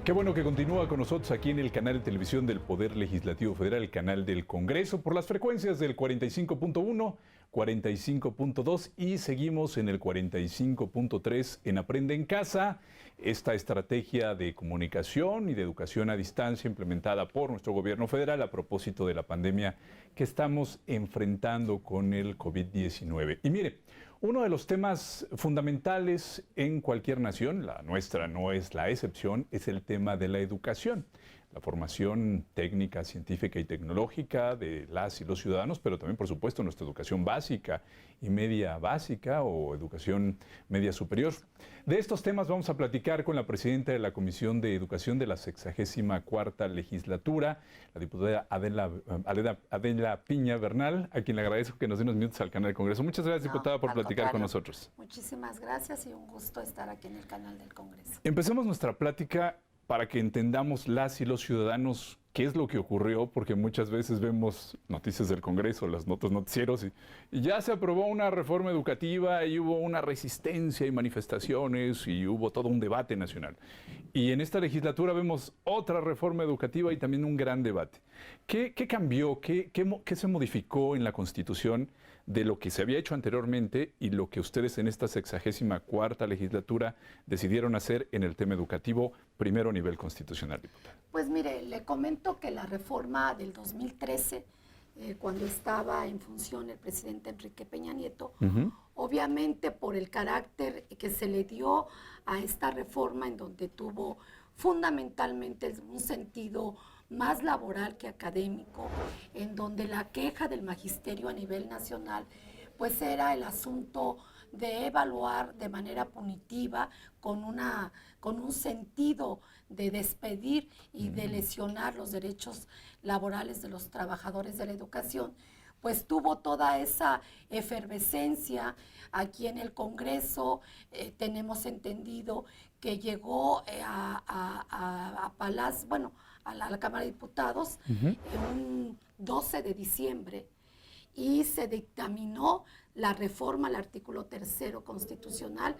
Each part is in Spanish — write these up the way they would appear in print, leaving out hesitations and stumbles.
Qué bueno que continúa con nosotros aquí en el canal de televisión del Poder Legislativo Federal, el canal del Congreso, por las frecuencias del 45.1, 45.2 y seguimos en el 45.3 en Aprende en Casa, esta estrategia de comunicación y de educación a distancia implementada por nuestro gobierno federal a propósito de la pandemia que estamos enfrentando con el COVID-19. Y mire, uno de los temas fundamentales en cualquier nación, la nuestra no es la excepción, es el tema de la educación. La formación técnica, científica y tecnológica de las y los ciudadanos, pero también, por supuesto, nuestra educación básica y media básica o educación media superior. De estos temas vamos a platicar con la presidenta de la Comisión de Educación de la 64ª Legislatura, la diputada Adela Piña Bernal, a quien le agradezco que nos dé unos minutos al canal del Congreso. Muchas gracias, diputada, por platicar con nosotros. Muchísimas gracias y un gusto estar aquí en el canal del Congreso. Empecemos nuestra plática para que entendamos las y los ciudadanos qué es lo que ocurrió, porque muchas veces vemos noticias del Congreso, las notas noticieros, y ya se aprobó una reforma educativa y hubo una resistencia y manifestaciones y hubo todo un debate nacional. Y en esta legislatura vemos otra reforma educativa y también un gran debate. ¿Qué cambió? ¿Qué se modificó en la Constitución de lo que se había hecho anteriormente y lo que ustedes en esta 64ª legislatura decidieron hacer en el tema educativo, primero a nivel constitucional, diputada? Pues mire, le comento que la reforma del 2013, cuando estaba en función el presidente Enrique Peña Nieto, obviamente por el carácter que se le dio a esta reforma, en donde tuvo fundamentalmente un sentido más laboral que académico, en donde la queja del magisterio a nivel nacional pues era el asunto de evaluar de manera punitiva con un sentido de despedir y de lesionar los derechos laborales de los trabajadores de la educación, pues tuvo toda esa efervescencia aquí en el Congreso. Tenemos entendido que llegó a Palacio, bueno, a la Cámara de Diputados un 12 de diciembre y se dictaminó la reforma al artículo 3º constitucional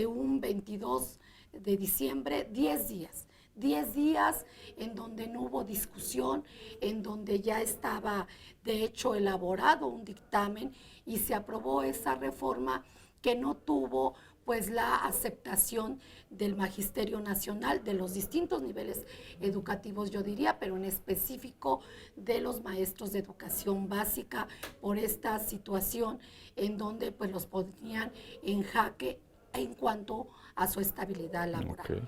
un 22 de diciembre, 10 días. 10 días en donde no hubo discusión, en donde ya estaba de hecho elaborado un dictamen y se aprobó esa reforma que no tuvo pues la aceptación del Magisterio Nacional de los distintos niveles educativos, yo diría, pero en específico de los maestros de educación básica por esta situación en donde pues los ponían en jaque en cuanto a su estabilidad laboral.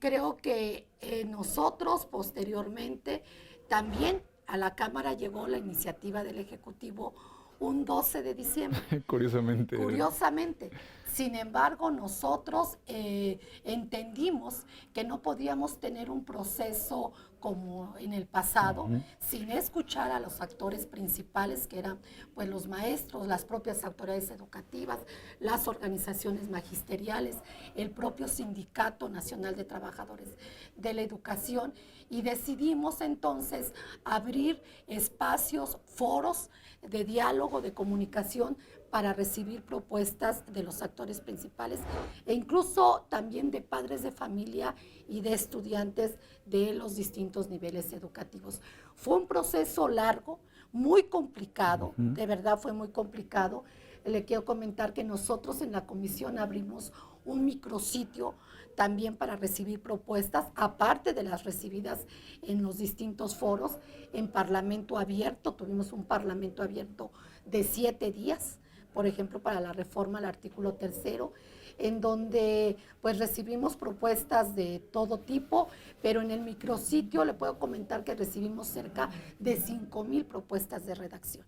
Creo que nosotros posteriormente también a la Cámara llegó la iniciativa del Ejecutivo un 12 de diciembre. Curiosamente. Sin embargo, nosotros entendimos que no podíamos tener un proceso como en el pasado, sin escuchar a los actores principales, que eran pues los maestros, las propias autoridades educativas, las organizaciones magisteriales, el propio Sindicato Nacional de Trabajadores de la Educación, y decidimos entonces abrir espacios, foros de diálogo, de comunicación, para recibir propuestas de los actores principales e incluso también de padres de familia y de estudiantes de los distintos niveles educativos. Fue un proceso largo, muy complicado, de verdad fue muy complicado. Le quiero comentar que nosotros en la comisión abrimos un micrositio también para recibir propuestas, aparte de las recibidas en los distintos foros. En Parlamento Abierto, tuvimos un Parlamento Abierto de 7 días, por ejemplo, para la reforma al artículo 3º, en donde pues recibimos propuestas de todo tipo, pero en el micrositio le puedo comentar que recibimos cerca de 5,000 propuestas de redacción.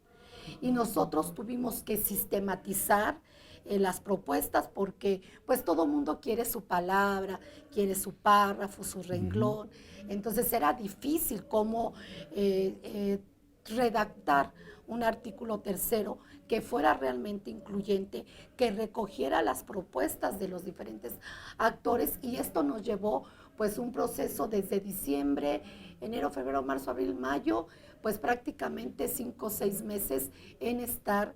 Y nosotros tuvimos que sistematizar las propuestas porque pues todo mundo quiere su palabra, quiere su párrafo, su renglón. Entonces era difícil cómo redactar un artículo 3º que fuera realmente incluyente, que recogiera las propuestas de los diferentes actores, y esto nos llevó pues un proceso desde diciembre, enero, febrero, marzo, abril, mayo, pues prácticamente 5 o 6 meses en estar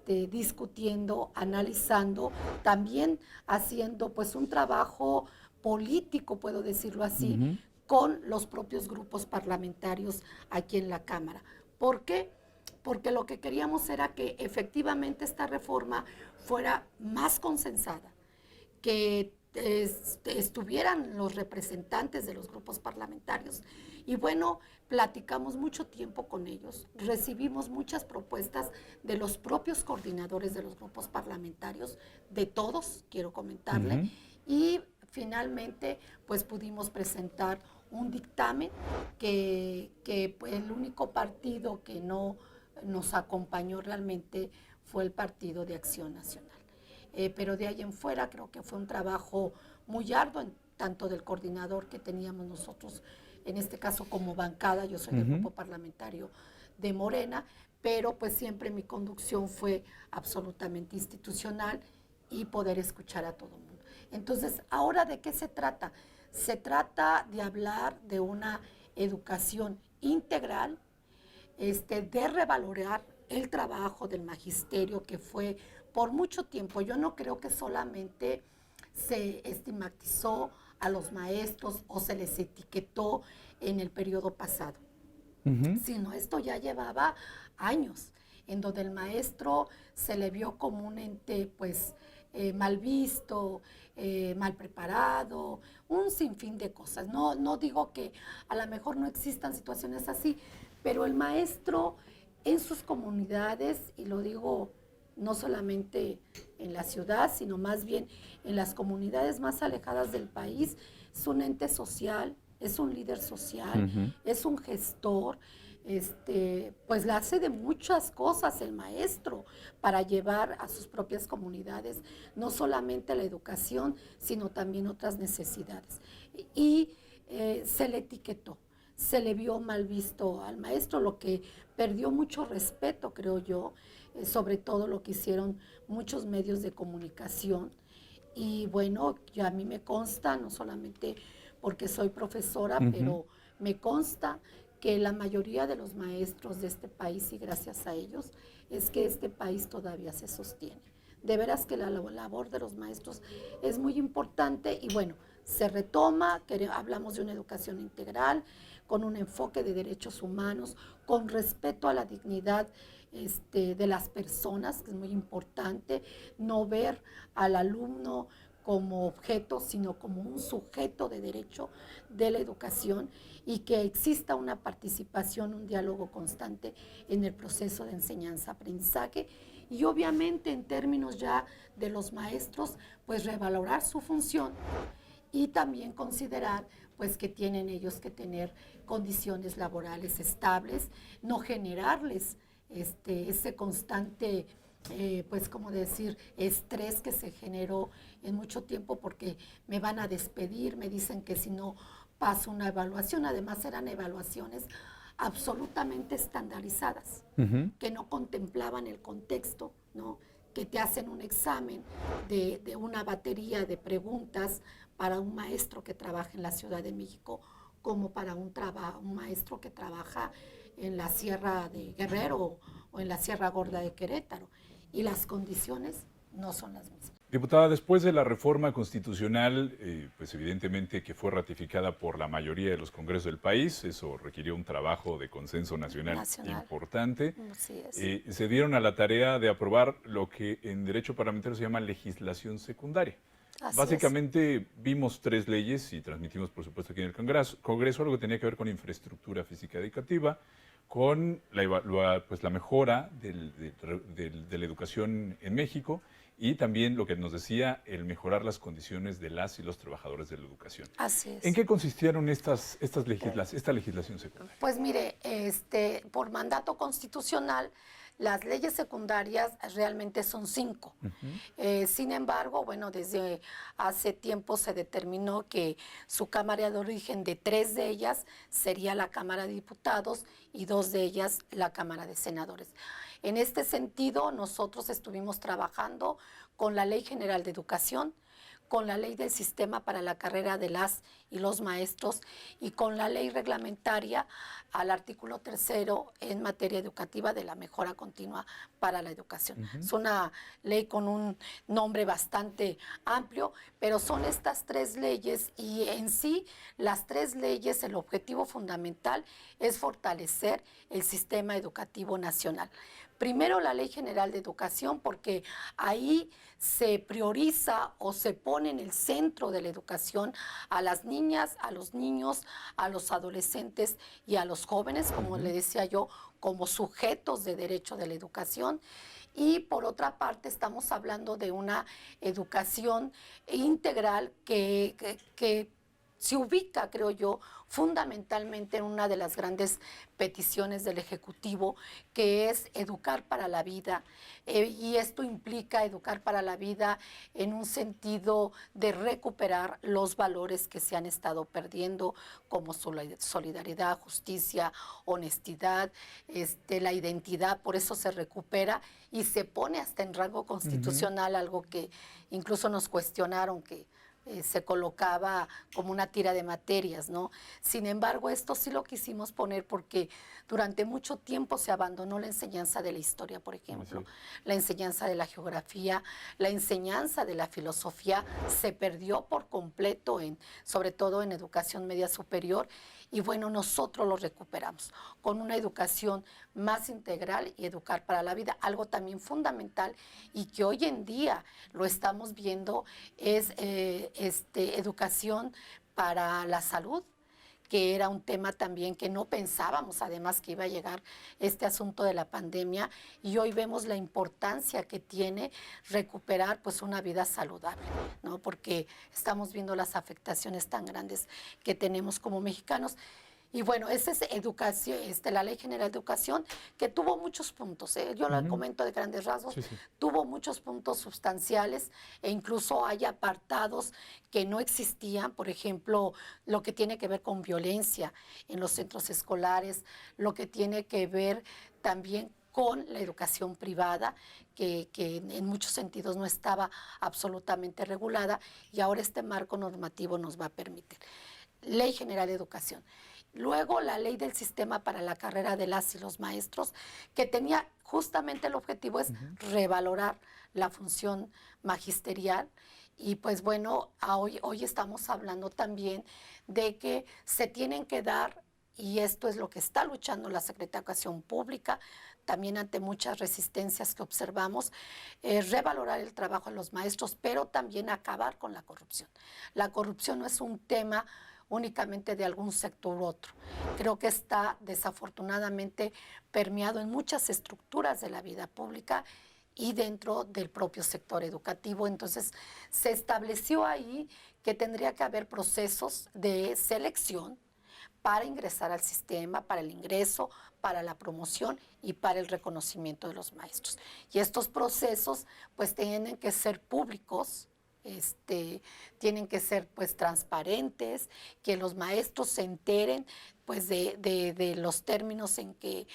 discutiendo, analizando, también haciendo pues un trabajo político, puedo decirlo así, con los propios grupos parlamentarios aquí en la Cámara. ¿Por qué? Porque lo que queríamos era que efectivamente esta reforma fuera más consensada, que estuvieran los representantes de los grupos parlamentarios. Y bueno, platicamos mucho tiempo con ellos, recibimos muchas propuestas de los propios coordinadores de los grupos parlamentarios, de todos, quiero comentarle, y finalmente pues pudimos presentar un dictamen que pues, el único partido que no nos acompañó realmente fue el Partido de Acción Nacional. Pero de ahí en fuera creo que fue un trabajo muy arduo, tanto del coordinador que teníamos nosotros, en este caso como bancada, yo soy del grupo parlamentario de Morena, pero pues siempre mi conducción fue absolutamente institucional y poder escuchar a todo el mundo. Entonces, ¿ahora de qué se trata? Se trata de hablar de una educación integral, de revalorar el trabajo del magisterio que fue por mucho tiempo. Yo no creo que solamente se estigmatizó a los maestros o se les etiquetó en el periodo pasado, sino esto ya llevaba años, en donde el maestro se le vio como un ente pues mal visto, mal preparado, un sinfín de cosas. No digo que a lo mejor no existan situaciones así, pero el maestro en sus comunidades, y lo digo no solamente en la ciudad, sino más bien en las comunidades más alejadas del país, es un ente social, es un líder social, es un gestor, pues la hace de muchas cosas el maestro para llevar a sus propias comunidades no solamente la educación, sino también otras necesidades. Y se le etiquetó, se le vio mal visto al maestro, lo que perdió mucho respeto, creo yo, sobre todo lo que hicieron muchos medios de comunicación. Y bueno, ya a mí me consta, no solamente porque soy profesora, pero me consta que la mayoría de los maestros de este país, y gracias a ellos, es que este país todavía se sostiene. De veras que la labor de los maestros es muy importante y bueno, se retoma, que hablamos de una educación integral, con un enfoque de derechos humanos, con respeto a la dignidad de las personas, que es muy importante, no ver al alumno como objeto, sino como un sujeto de derecho de la educación y que exista una participación, un diálogo constante en el proceso de enseñanza-aprendizaje y obviamente en términos ya de los maestros, pues revalorar su función y también considerar pues que tienen ellos que tener condiciones laborales estables, no generarles ese constante, pues como decir, estrés que se generó en mucho tiempo porque me van a despedir, me dicen que si no paso una evaluación, además eran evaluaciones absolutamente estandarizadas, que no contemplaban el contexto, ¿no? Que te hacen un examen de una batería de preguntas para un maestro que trabaja en la Ciudad de México como para un maestro que trabaja en la Sierra de Guerrero o en la Sierra Gorda de Querétaro. Y las condiciones no son las mismas. Diputada, después de la reforma constitucional, pues evidentemente que fue ratificada por la mayoría de los congresos del país, eso requirió un trabajo de consenso nacional. Importante. Así es. Se dieron a la tarea de aprobar lo que en derecho parlamentario se llama legislación secundaria. Básicamente vimos 3 leyes y transmitimos, por supuesto, aquí en el Congreso algo que tenía que ver con infraestructura física educativa, con la mejora de la educación en México y también lo que nos decía, el mejorar las condiciones de las y los trabajadores de la educación. Así es. ¿En qué consistieron esta legislación secundaria? Pues mire, por mandato constitucional, las leyes secundarias realmente son 5. Sin embargo, bueno, desde hace tiempo se determinó que su Cámara de origen de 3 de ellas sería la Cámara de Diputados y 2 de ellas la Cámara de Senadores. En este sentido, nosotros estuvimos trabajando con la Ley General de Educación, con la ley del sistema para la carrera de las y los maestros y con la ley reglamentaria al artículo 3º en materia educativa de la mejora continua para la educación. Es una ley con un nombre bastante amplio, pero son estas 3 leyes y en sí las 3 leyes, el objetivo fundamental es fortalecer el sistema educativo nacional. Primero, la Ley General de Educación, porque ahí se prioriza o se pone en el centro de la educación a las niñas, a los niños, a los adolescentes y a los jóvenes, como le decía yo, como sujetos de derecho de la educación. Y por otra parte, estamos hablando de una educación integral que se ubica, creo yo, fundamentalmente en una de las grandes peticiones del Ejecutivo, que es educar para la vida. Y esto implica educar para la vida en un sentido de recuperar los valores que se han estado perdiendo, como solidaridad, justicia, honestidad, la identidad. Por eso se recupera y se pone hasta en rango constitucional, algo que incluso nos cuestionaron, que se colocaba como una tira de materias, ¿no? Sin embargo, esto sí lo quisimos poner porque durante mucho tiempo se abandonó la enseñanza de la historia, por ejemplo, la enseñanza de la geografía, la enseñanza de la filosofía se perdió por completo, sobre todo en educación media superior. Y bueno, nosotros lo recuperamos con una educación más integral y educar para la vida. Algo también fundamental y que hoy en día lo estamos viendo es educación para la salud, que era un tema también que no pensábamos además que iba a llegar este asunto de la pandemia, y hoy vemos la importancia que tiene recuperar pues una vida saludable, ¿no? Porque estamos viendo las afectaciones tan grandes que tenemos como mexicanos. Y bueno, esa es educación, la Ley General de Educación, que tuvo muchos puntos, yo lo comento de grandes rasgos, tuvo muchos puntos sustanciales e incluso hay apartados que no existían, por ejemplo, lo que tiene que ver con violencia en los centros escolares, lo que tiene que ver también con la educación privada, que en muchos sentidos no estaba absolutamente regulada, y ahora este marco normativo nos va a permitir. Ley General de Educación. Luego la ley del sistema para la carrera de las y los maestros, que tenía justamente el objetivo es revalorar la función magisterial. Y pues bueno, hoy estamos hablando también de que se tienen que dar, y esto es lo que está luchando la Secretaría de Educación Pública, también ante muchas resistencias que observamos, revalorar el trabajo de los maestros, pero también acabar con la corrupción. La corrupción no es un tema únicamente de algún sector u otro. Creo que está desafortunadamente permeado en muchas estructuras de la vida pública y dentro del propio sector educativo. Entonces, se estableció ahí que tendría que haber procesos de selección para ingresar al sistema, para el ingreso, para la promoción y para el reconocimiento de los maestros. Y estos procesos pues tienen que ser públicos, tienen que ser pues transparentes, que los maestros se enteren pues de los términos en que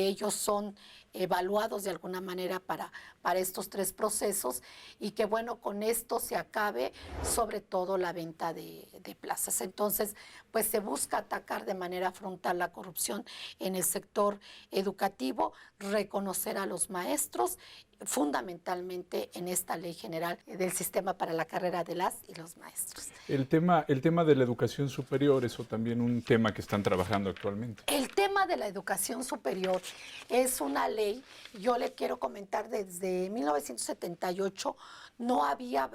ellos son evaluados de alguna manera para estos 3 procesos, y que bueno, con esto se acabe sobre todo la venta de plazas. Entonces, pues se busca atacar de manera frontal la corrupción en el sector educativo, reconocer a los maestros fundamentalmente en esta Ley General del Sistema para la Carrera de las y los Maestros. El tema de la educación superior, eso también un tema que están trabajando actualmente. El tema de la educación superior es una ley, yo le quiero comentar, desde 1978 no había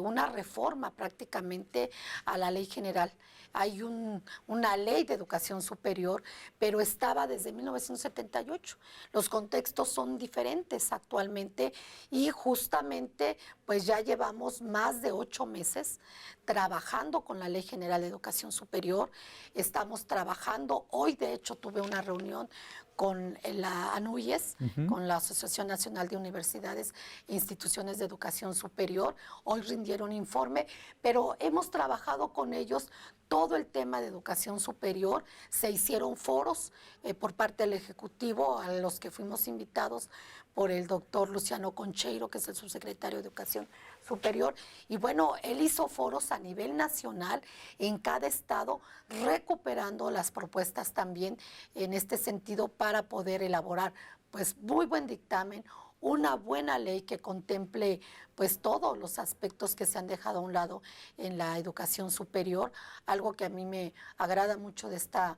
una reforma prácticamente a la Ley General. Hay una ley de educación superior, pero estaba desde 1978. Los contextos son diferentes actualmente y justamente pues ya llevamos más de 8 meses trabajando con la Ley General de Educación Superior. Estamos trabajando, hoy de hecho tuve una reunión con la ANUYES, con la Asociación Nacional de Universidades e Instituciones de Educación Superior. Hoy rindieron informe, pero hemos trabajado con ellos todo el tema de educación superior. Se hicieron foros por parte del Ejecutivo, a los que fuimos invitados por el doctor Luciano Concheiro, que es el subsecretario de Educación superior. Y bueno, él hizo foros a nivel nacional en cada estado, recuperando las propuestas también en este sentido para poder elaborar pues muy buen dictamen, una buena ley que contemple pues todos los aspectos que se han dejado a un lado en la educación superior, algo que a mí me agrada mucho de esta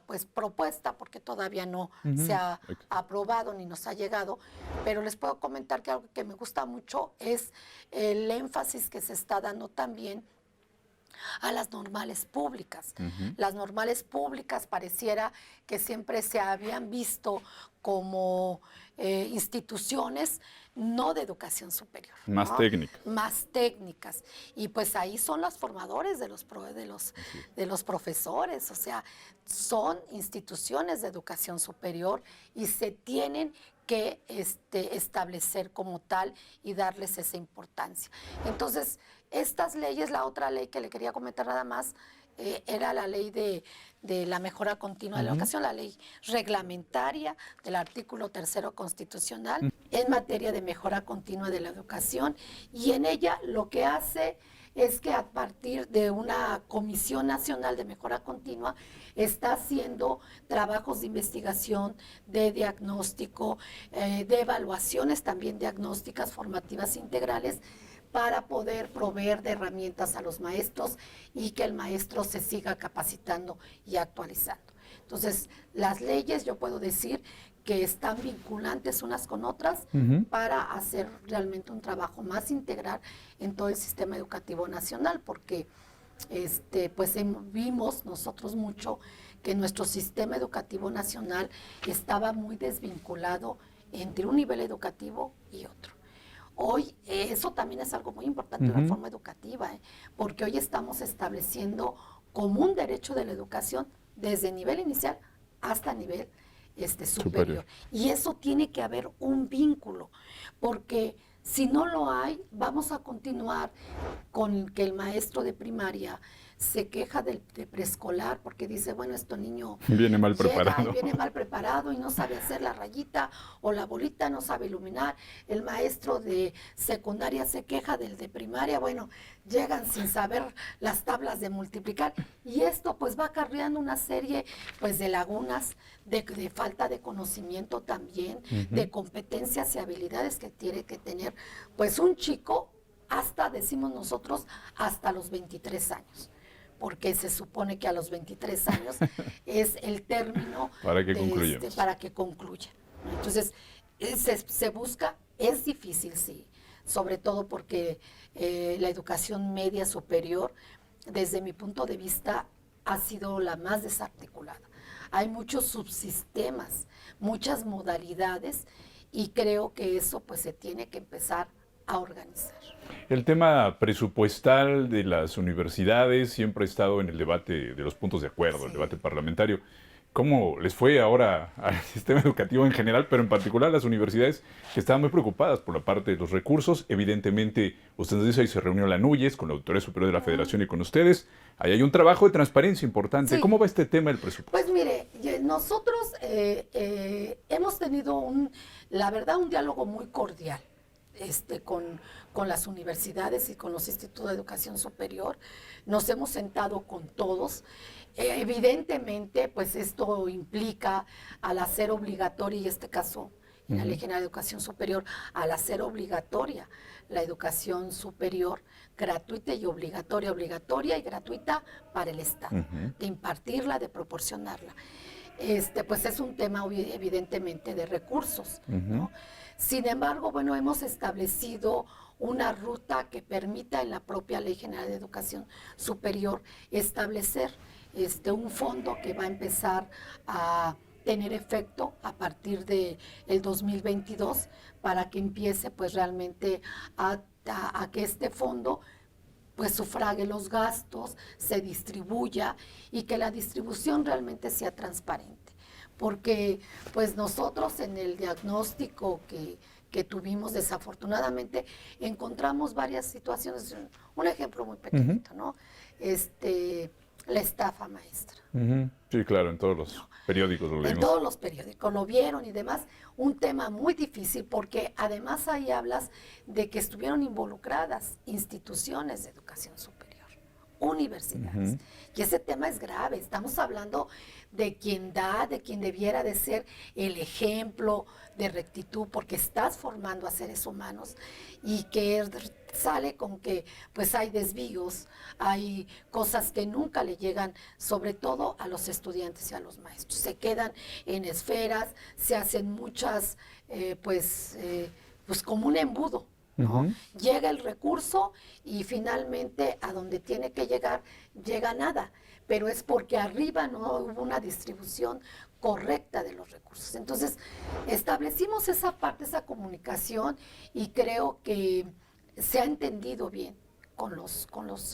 pues propuesta, porque todavía no se ha aprobado ni nos ha llegado, pero les puedo comentar que algo que me gusta mucho es el énfasis que se está dando también a las normales públicas. Las normales públicas pareciera que siempre se habían visto como instituciones no de educación superior. Más ¿no? técnicas. Más técnicas. Y pues ahí son los formadores de los profesores, o sea, son instituciones de educación superior y se tienen que establecer como tal y darles esa importancia. Entonces, estas leyes, la otra ley que le quería comentar nada más, era la ley de la mejora continua de la educación, la ley reglamentaria del artículo 3º constitucional en materia de mejora continua de la educación, y en ella lo que hace es que a partir de una Comisión Nacional de Mejora Continua está haciendo trabajos de investigación, de diagnóstico, de evaluaciones también diagnósticas, formativas integrales, para poder proveer de herramientas a los maestros y que el maestro se siga capacitando y actualizando. Entonces, las leyes, yo puedo decir que están vinculantes unas con otras para hacer realmente un trabajo más integral en todo el sistema educativo nacional, porque pues vimos nosotros mucho que nuestro sistema educativo nacional estaba muy desvinculado entre un nivel educativo y otro. Hoy eso también es algo muy importante en la reforma educativa, porque hoy estamos estableciendo como un derecho de la educación desde nivel inicial hasta nivel superior. Y eso tiene que haber un vínculo, porque si no lo hay, vamos a continuar con que el maestro de primaria se queja de preescolar porque dice, bueno, niño viene mal preparado. Viene mal preparado y no sabe hacer la rayita o la bolita, no sabe iluminar. El maestro de secundaria se queja del de primaria, bueno, llegan sin saber las tablas de multiplicar, y esto pues va acarreando una serie pues de lagunas, de falta de conocimiento también, de competencias y habilidades que tiene que tener pues un chico hasta, decimos nosotros, hasta los 23 años. Porque se supone que a los 23 años es el término para que para que concluya. Entonces, se busca, es difícil, sí, sobre todo porque la educación media superior, desde mi punto de vista, ha sido la más desarticulada. Hay muchos subsistemas, muchas modalidades, y creo que eso pues se tiene que empezar a organizar. El tema presupuestal de las universidades siempre ha estado en el debate de los puntos de acuerdo, el debate parlamentario. ¿Cómo les fue ahora al sistema educativo en general, pero en particular a las universidades que estaban muy preocupadas por la parte de los recursos? Evidentemente, ustedes dicen, ahí se reunió la NUYES con la Auditoría Superior de la Federación y con ustedes. Ahí hay un trabajo de transparencia importante. Sí. ¿Cómo va este tema del presupuesto? Pues mire, nosotros hemos tenido la verdad, un diálogo muy cordial con las universidades y con los institutos de educación superior. Nos hemos sentado con todos. Evidentemente, pues esto implica, al hacer obligatoria, y este caso en la Ley General de Educación Superior, al hacer obligatoria la educación superior, gratuita y obligatoria y gratuita para el Estado, de impartirla, de proporcionarla. Pues es un tema evidentemente de recursos, ¿no? Sin embargo, bueno, hemos establecido una ruta que permita en la propia Ley General de Educación Superior establecer un fondo que va a empezar a tener efecto a partir del 2022 para que empiece pues realmente a que este fondo pues sufrague los gastos, se distribuya y que la distribución realmente sea transparente. Porque pues nosotros en el diagnóstico que tuvimos, desafortunadamente, encontramos varias situaciones. Un ejemplo muy pequeñito, ¿no? la estafa maestra. Sí, claro, en todos los periódicos lo En leímos. todos los periódicos lo vieron y demás, un tema muy difícil porque además ahí hablas de que estuvieron involucradas instituciones de educación superior, universidades. Y ese tema es grave, estamos hablando de quien da, de quien debiera de ser el ejemplo de rectitud, porque estás formando a seres humanos y que sale con que pues hay desvíos, hay cosas que nunca le llegan, sobre todo a los estudiantes y a los maestros. Se quedan en esferas, se hacen muchas, pues como un embudo, ¿no? Llega el recurso y finalmente a donde tiene que llegar, llega nada, pero es porque arriba no hubo una distribución correcta de los recursos. Entonces, establecimos esa parte, esa comunicación, y creo que se ha entendido bien con los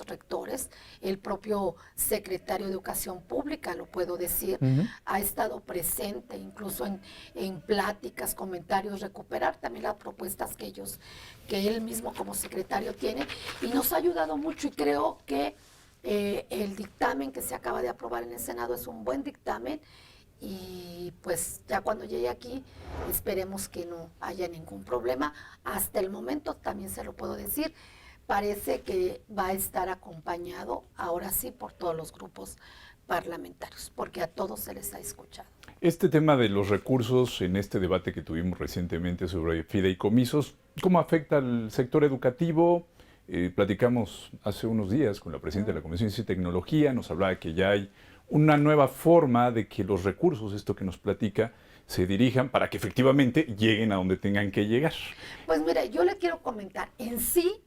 rectores. El propio secretario de Educación Pública, lo puedo decir, ha estado presente incluso en pláticas, comentarios, recuperar también las propuestas que él mismo como secretario tiene, y nos ha ayudado mucho, y creo que el dictamen que se acaba de aprobar en el Senado es un buen dictamen, y pues ya cuando llegue aquí esperemos que no haya ningún problema. Hasta el momento, también se lo puedo decir, parece que va a estar acompañado ahora sí por todos los grupos parlamentarios, porque a todos se les ha escuchado. Este tema de los recursos en este debate que tuvimos recientemente sobre fideicomisos, ¿cómo afecta al sector educativo? Platicamos hace unos días con la presidenta de la Comisión de Ciencia y Tecnología, nos hablaba que ya hay una nueva forma de que los recursos, esto que nos platica, se dirijan para que efectivamente lleguen a donde tengan que llegar. Pues mira, yo le quiero comentar, en sí,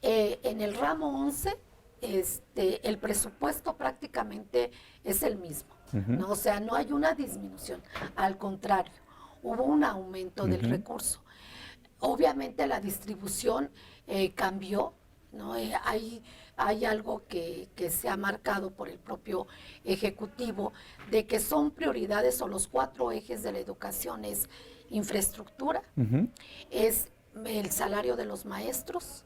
en el ramo 11, el presupuesto prácticamente es el mismo, ¿no? O sea, no hay una disminución, al contrario, hubo un aumento del recurso. Obviamente la distribución cambió, ¿no? Hay algo que se ha marcado por el propio Ejecutivo, de que son prioridades, o los 4 ejes de la educación: es infraestructura, es el salario de los maestros,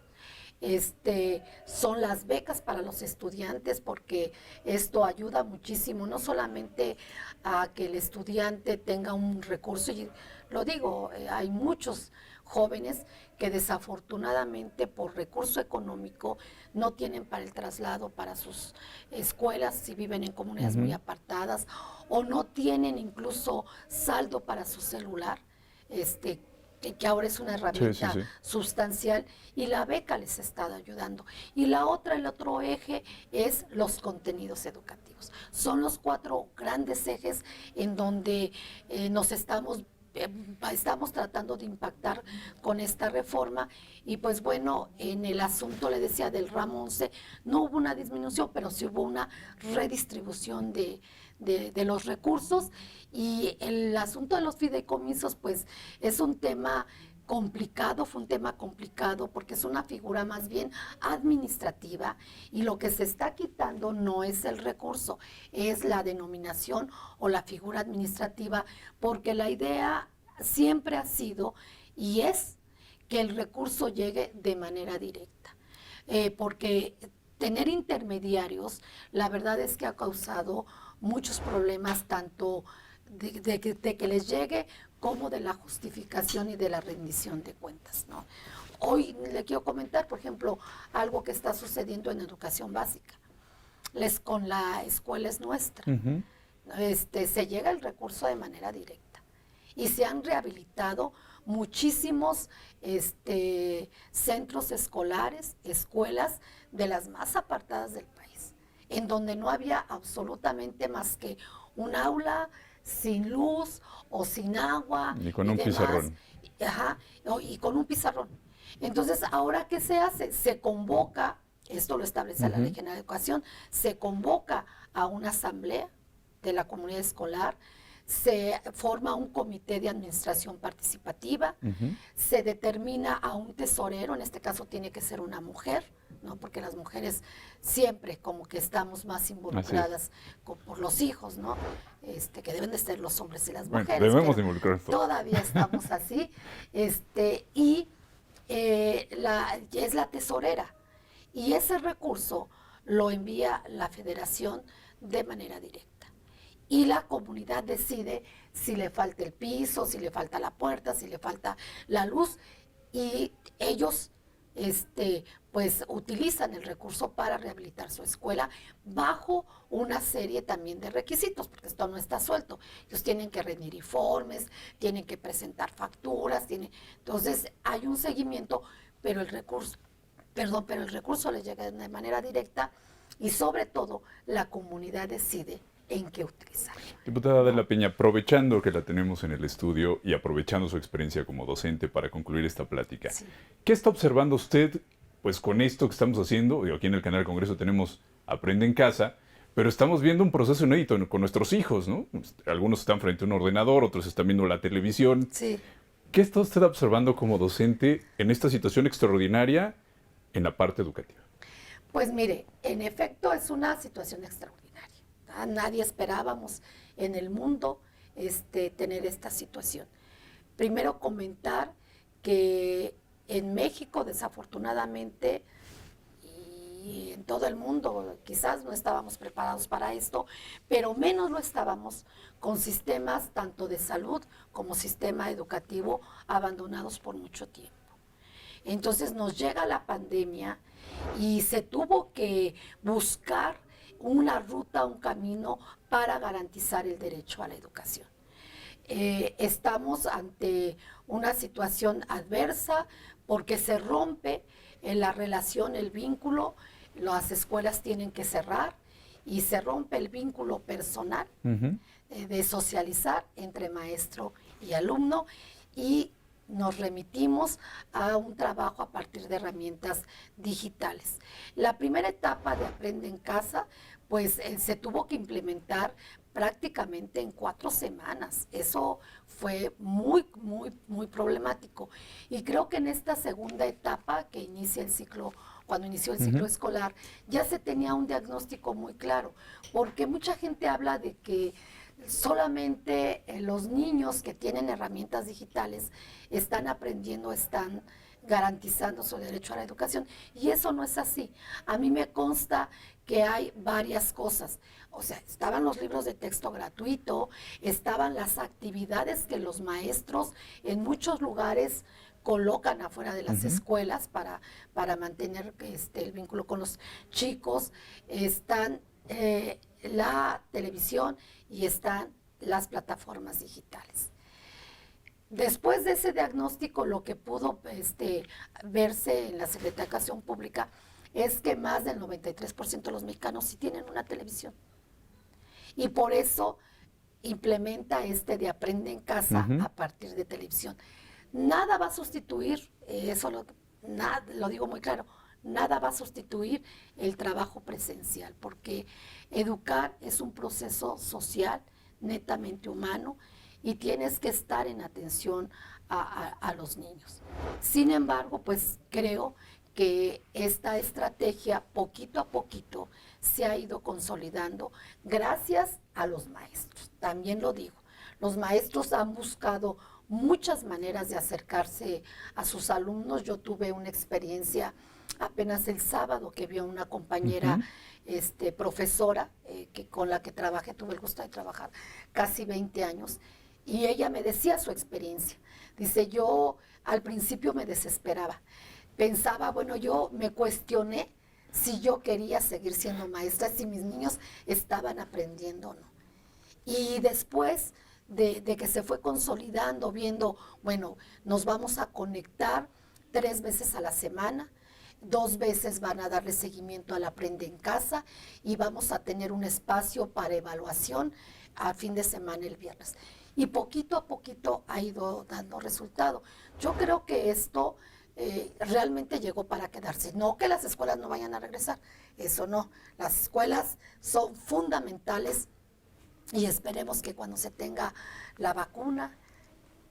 son las becas para los estudiantes, porque esto ayuda muchísimo, no solamente a que el estudiante tenga un recurso, y lo digo, hay muchos jóvenes que desafortunadamente por recurso económico no tienen para el traslado para sus escuelas, si viven en comunidades muy apartadas, o no tienen incluso saldo para su celular, que ahora es una herramienta sustancial, y la beca les está ayudando. Y el otro eje es los contenidos educativos. Son los 4 grandes ejes en donde nos estamos tratando de impactar con esta reforma. Y pues bueno, en el asunto, le decía, del ramo 11, no hubo una disminución, pero sí hubo una redistribución de los recursos. Y el asunto de los fideicomisos, pues es un tema complicado, fue un tema complicado, porque es una figura más bien administrativa, y lo que se está quitando no es el recurso, es la denominación o la figura administrativa, porque la idea siempre ha sido y es que el recurso llegue de manera directa, porque tener intermediarios, la verdad es que ha causado muchos problemas, tanto de que les llegue, como de la justificación y de la rendición de cuentas, ¿no? Hoy le quiero comentar, por ejemplo, algo que está sucediendo en educación básica. Con la escuela es nuestra. Se llega el recurso de manera directa, y se han rehabilitado muchísimos centros escolares, escuelas de las más apartadas del país, en donde no había absolutamente más que un aula sin luz o sin agua. Y con un pizarrón. Y con un pizarrón. Entonces, ¿ahora qué se hace? Se convoca, esto lo establece la Ley General de Educación, se convoca a una asamblea de la comunidad escolar, se forma un comité de administración participativa, se determina a un tesorero, en este caso tiene que ser una mujer, ¿no? Porque las mujeres siempre como que estamos más involucradas por los hijos, ¿no? Que deben de ser los hombres y las mujeres. Debemos involucrarnos. Todavía estamos así. Y es la tesorera. Y ese recurso lo envía la Federación de manera directa. Y la comunidad decide si le falta el piso, si le falta la puerta, si le falta la luz, y ellos pues utilizan el recurso para rehabilitar su escuela bajo una serie también de requisitos, porque esto no está suelto. Ellos tienen que rendir informes, tienen que presentar facturas, entonces hay un seguimiento, pero el recurso les llega de manera directa y sobre todo la comunidad decide en qué utilizar. Diputada Adela Peña, aprovechando que la tenemos en el estudio y aprovechando su experiencia como docente para concluir esta plática, sí, ¿qué está observando usted pues con esto que estamos haciendo? Aquí en el canal del Congreso tenemos Aprende en Casa, pero estamos viendo un proceso inédito con nuestros hijos, ¿no? Algunos están frente a un ordenador, otros están viendo la televisión. Sí. ¿Qué está usted observando como docente en esta situación extraordinaria en la parte educativa? Pues mire, en efecto es una situación extraordinaria. Nadie esperábamos en el mundo tener esta situación. Primero comentar que en México desafortunadamente y en todo el mundo quizás no estábamos preparados para esto, pero menos lo estábamos con sistemas tanto de salud como sistema educativo abandonados por mucho tiempo. Entonces nos llega la pandemia y se tuvo que buscar una ruta, un camino para garantizar el derecho a la educación. Estamos ante una situación adversa porque se rompe la relación, el vínculo, las escuelas tienen que cerrar y se rompe el vínculo personal de socializar entre maestro y alumno y nos remitimos a un trabajo a partir de herramientas digitales. La primera etapa de Aprende en Casa, pues se tuvo que implementar prácticamente en 4 semanas. Eso fue muy problemático. Y creo que en esta segunda etapa que inicia el ciclo, cuando inició el ciclo escolar, ya se tenía un diagnóstico muy claro, porque mucha gente habla de que solamente los niños que tienen herramientas digitales están aprendiendo, están garantizando su derecho a la educación, y eso no es así. A mí me consta que hay varias cosas. O sea, estaban los libros de texto gratuito, estaban las actividades que los maestros en muchos lugares colocan afuera de las escuelas para mantener el vínculo con los chicos, están la televisión y están las plataformas digitales. Después de ese diagnóstico, lo que pudo verse en la Secretaría de Educación Pública es que más del 93% de los mexicanos sí tienen una televisión. Y por eso implementa de Aprende en Casa a partir de televisión. Nada va a sustituir, eso lo digo muy claro, nada va a sustituir el trabajo presencial, porque educar es un proceso social, netamente humano, y tienes que estar en atención a los niños. Sin embargo, pues creo que esta estrategia poquito a poquito se ha ido consolidando gracias a los maestros. También lo digo, los maestros han buscado muchas maneras de acercarse a sus alumnos. Yo tuve una experiencia apenas el sábado que vi a una compañera profesora con la que trabajé, tuve el gusto de trabajar casi 20 años, y ella me decía su experiencia. Dice, yo al principio me desesperaba. Pensaba, bueno, yo me cuestioné si yo quería seguir siendo maestra, si mis niños estaban aprendiendo o no. Y después de que se fue consolidando, viendo, bueno, nos vamos a conectar 3 veces a la semana, 2 veces van a darle seguimiento al Aprende en Casa y vamos a tener un espacio para evaluación a fin de semana el viernes. Y poquito a poquito ha ido dando resultado. Yo creo que esto realmente llegó para quedarse. No que las escuelas no vayan a regresar, eso no. Las escuelas son fundamentales y esperemos que cuando se tenga la vacuna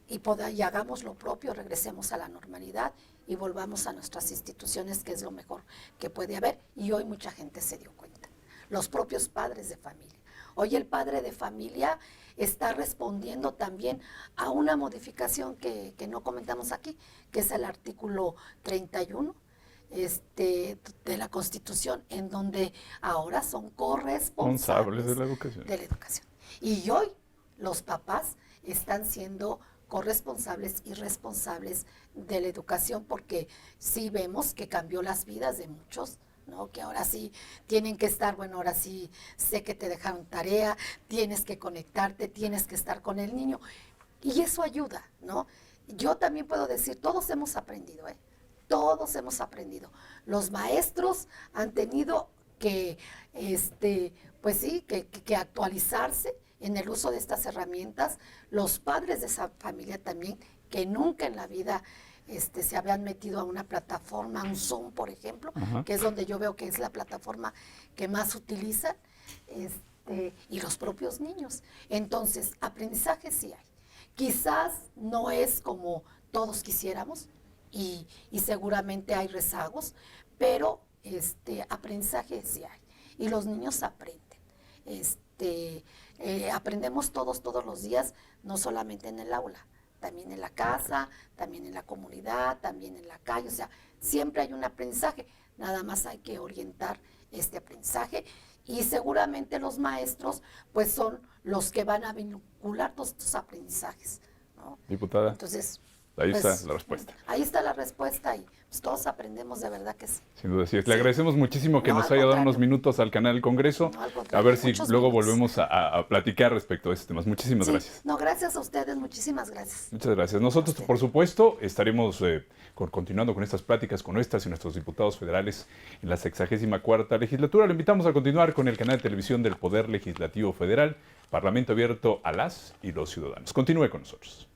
y hagamos lo propio, regresemos a la normalidad y volvamos a nuestras instituciones, que es lo mejor que puede haber. Y hoy mucha gente se dio cuenta, los propios padres de familia. Hoy el padre de familia está respondiendo también a una modificación que no comentamos aquí, que es el artículo 31, de la Constitución, en donde ahora son corresponsables Responsables de la educación. Y hoy los papás están siendo corresponsables y responsables de la educación, porque sí vemos que cambió las vidas de muchos, ¿no? Que ahora sí tienen que estar, bueno, ahora sí sé que te dejaron tarea, tienes que conectarte, tienes que estar con el niño, y eso ayuda, ¿no? Yo también puedo decir, todos hemos aprendido, todos hemos aprendido. Los maestros han tenido que, pues sí, que actualizarse en el uso de estas herramientas, los padres de esa familia también, que nunca en la vida se habían metido a una plataforma, un Zoom, por ejemplo, que es donde yo veo que es la plataforma que más utilizan, y los propios niños. Entonces, aprendizaje sí hay. Quizás no es como todos quisiéramos, y seguramente hay rezagos, pero aprendizaje sí hay. Y los niños aprenden. Aprendemos todos los días, no solamente en el aula, también en la casa, también en la comunidad, también en la calle. O sea, siempre hay un aprendizaje, nada más hay que orientar este aprendizaje, y seguramente los maestros pues son los que van a vincular todos estos aprendizajes, ¿no? Diputada, entonces, ahí pues, está la respuesta. Ahí está la respuesta, y pues todos aprendemos, de verdad que sí. Sin duda, sí. Le agradecemos muchísimo que nos haya dado unos minutos al canal del Congreso. No, a ver si luego volvemos a platicar respecto a estos temas. Muchísimas gracias. No, gracias a ustedes, muchísimas gracias. Muchas gracias. Nosotros, por supuesto, estaremos continuando con estas pláticas con estas y nuestros diputados federales en la 64ª legislatura. Le invitamos a continuar con el canal de televisión del Poder Legislativo Federal, Parlamento Abierto a las y los ciudadanos. Continúe con nosotros.